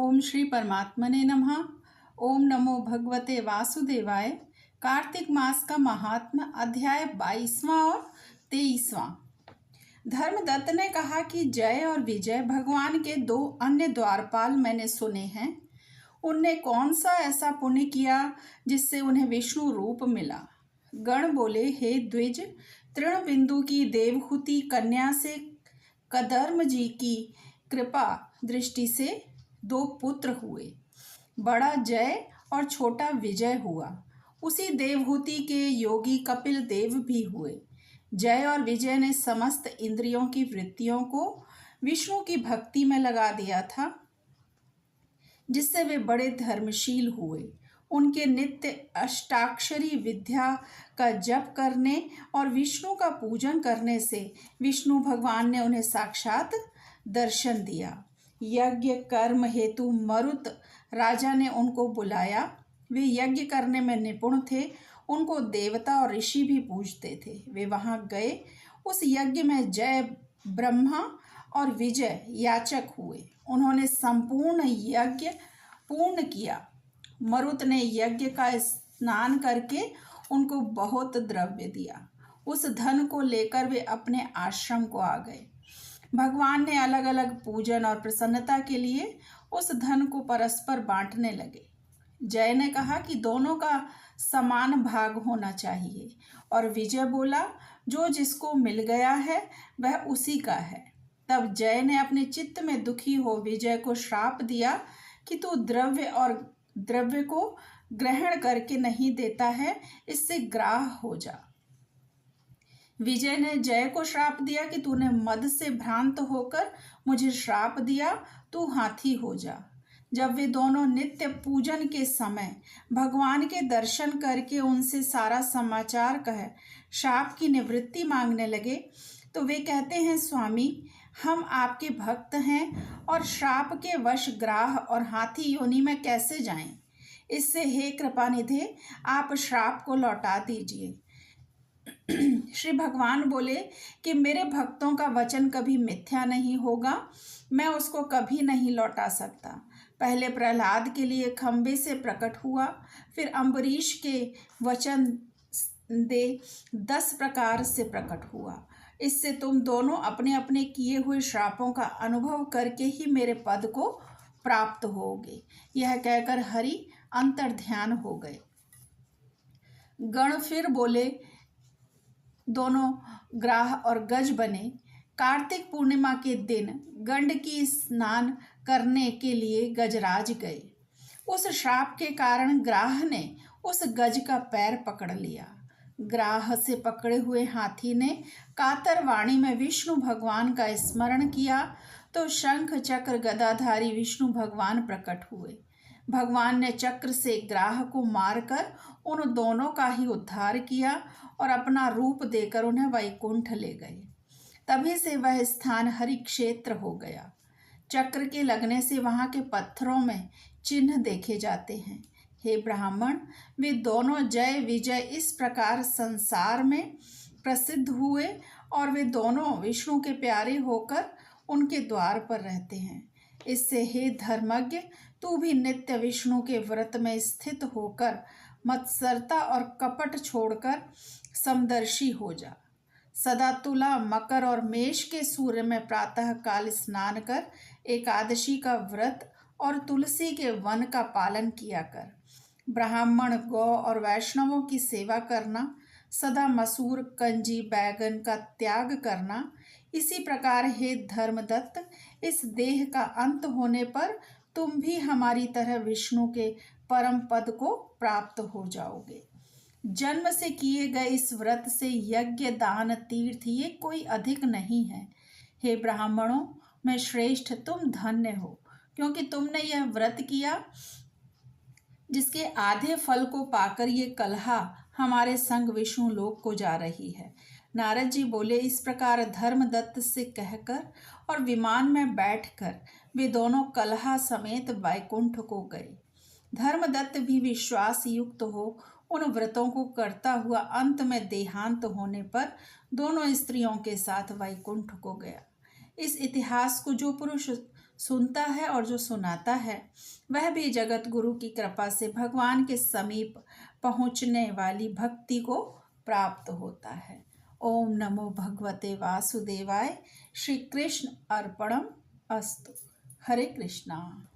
ओम श्री परमात्मने नमः। ओम नमो भगवते वासुदेवाय। कार्तिक मास का महात्मा, अध्याय 22वां और 23वां। धर्मदत्त ने कहा कि जय और विजय भगवान के दो अन्य द्वारपाल मैंने सुने हैं। उनने कौन सा ऐसा पुण्य किया जिससे उन्हें विष्णु रूप मिला। गण बोले, हे द्विज, तृणबिंदु की देवहूति कन्या से कदर्म जी की कृपा दृष्टि से दो पुत्र हुए। बड़ा जय और छोटा विजय हुआ। उसी देवहूति के योगी कपिल देव भी हुए। जय और विजय ने समस्त इंद्रियों की वृत्तियों को विष्णु की भक्ति में लगा दिया था, जिससे वे बड़े धर्मशील हुए। उनके नित्य अष्टाक्षरी विद्या का जप करने और विष्णु का पूजन करने से विष्णु भगवान ने उन्हें साक्षात दर्शन दिया। यज्ञ कर्म हेतु मरुत राजा ने उनको बुलाया। वे यज्ञ करने में निपुण थे। उनको देवता और ऋषि भी पूजते थे। वे वहां गए। उस यज्ञ में जय ब्रह्मा और विजय याचक हुए। उन्होंने संपूर्ण यज्ञ पूर्ण किया। मरुत ने यज्ञ का स्नान करके उनको बहुत द्रव्य दिया। उस धन को लेकर वे अपने आश्रम को आ गए। भगवान ने अलग अलग पूजन और प्रसन्नता के लिए उस धन को परस्पर बांटने लगे। जय ने कहा कि दोनों का समान भाग होना चाहिए, और विजय बोला, जो जिसको मिल गया है वह उसी का है। तब जय ने अपने चित्त में दुखी हो विजय को श्राप दिया कि तू द्रव्य को ग्रहण करके नहीं देता है, इससे ग्राह हो जा। विजय ने जय को श्राप दिया कि तूने मद से भ्रांत होकर मुझे श्राप दिया, तू हाथी हो जा। जब वे दोनों नित्य पूजन के समय भगवान के दर्शन करके उनसे सारा समाचार कह श्राप की निवृत्ति मांगने लगे, तो वे कहते हैं, स्वामी, हम आपके भक्त हैं और श्राप के वश ग्राह और हाथी योनि में कैसे जाएं? इससे हे कृपानिधे, आप श्राप को लौटा दीजिए। श्री भगवान बोले कि मेरे भक्तों का वचन कभी मिथ्या नहीं होगा, मैं उसको कभी नहीं लौटा सकता। पहले प्रहलाद के लिए खंबे से प्रकट हुआ, फिर अम्बरीश के वचन दे 10 प्रकार से प्रकट हुआ। इससे तुम दोनों अपने अपने किए हुए श्रापों का अनुभव करके ही मेरे पद को प्राप्त होगे। यह कहकर हरि अंतर्ध्यान हो गए। गण फिर बोले, दोनों ग्राह और गज बने। कार्तिक पूर्णिमा के दिन गंडकी स्नान करने के लिए गजराज गए। उस श्राप के कारण ग्राह ने उस गज का पैर पकड़ लिया। ग्राह से पकड़े हुए हाथी ने कातर वाणी में विष्णु भगवान का स्मरण किया, तो शंख चक्र गदाधारी विष्णु भगवान प्रकट हुए। भगवान ने चक्र से ग्राह को मारकर उन दोनों का ही उद्धार किया और अपना रूप देकर उन्हें वैकुंठ ले गए। तभी से वह स्थान हरि क्षेत्र हो गया। चक्र के लगने से वहां के पत्थरों में चिन्ह देखे जाते हैं। हे ब्राह्मण, वे दोनों जय विजय इस प्रकार संसार में प्रसिद्ध हुए, और वे दोनों विष्णु के प्यारे होकर उनके द्वार पर रहते हैं। इससे हे धर्मज्ञ, तू भी नित्य विष्णु के व्रत में स्थित होकर मत्सरता और कपट छोड़कर समदर्शी हो जा। सदा तुला, मकर और मेष के सूर्य में प्रातः काल स्नान कर एकादशी का व्रत और तुलसी के वन का पालन किया कर। ब्राह्मण, गौ और वैष्णवों की सेवा करना, सदा मसूर, कंजी, बैगन का त्याग करना। इसी प्रकार हे धर्मदत्त, इस देह का अंत होने पर तुम भी हमारी तरह विष्णु के परम पद को प्राप्त हो जाओगे। जन्म से किए गए इस व्रत से यज्ञ, दान, तीर्थ ये कोई अधिक नहीं है। हे ब्राह्मणों में श्रेष्ठ, तुम धन्य हो, क्योंकि तुमने यह व्रत किया जिसके आधे फल को पाकर ये कलहा हमारे संग विष्णु लोक को जा रही है। नारद जी बोले, इस प्रकार धर्मदत्त से कहकर और विमान में बैठकर वे दोनों कलहा समेत वैकुंठ को गए। धर्मदत्त भी विश्वास युक्त हो उन व्रतों को करता हुआ अंत में देहांत होने पर दोनों स्त्रियों के साथ वैकुंठ को गया। इस इतिहास को जो पुरुष सुनता है और जो सुनाता है वह भी जगत गुरु की कृपा से भगवान के समीप पहुँचने वाली भक्ति को प्राप्त होता है। ओम नमो भगवते वासुदेवाय। श्री कृष्ण अर्पणम अस्तु। हरे कृष्णा।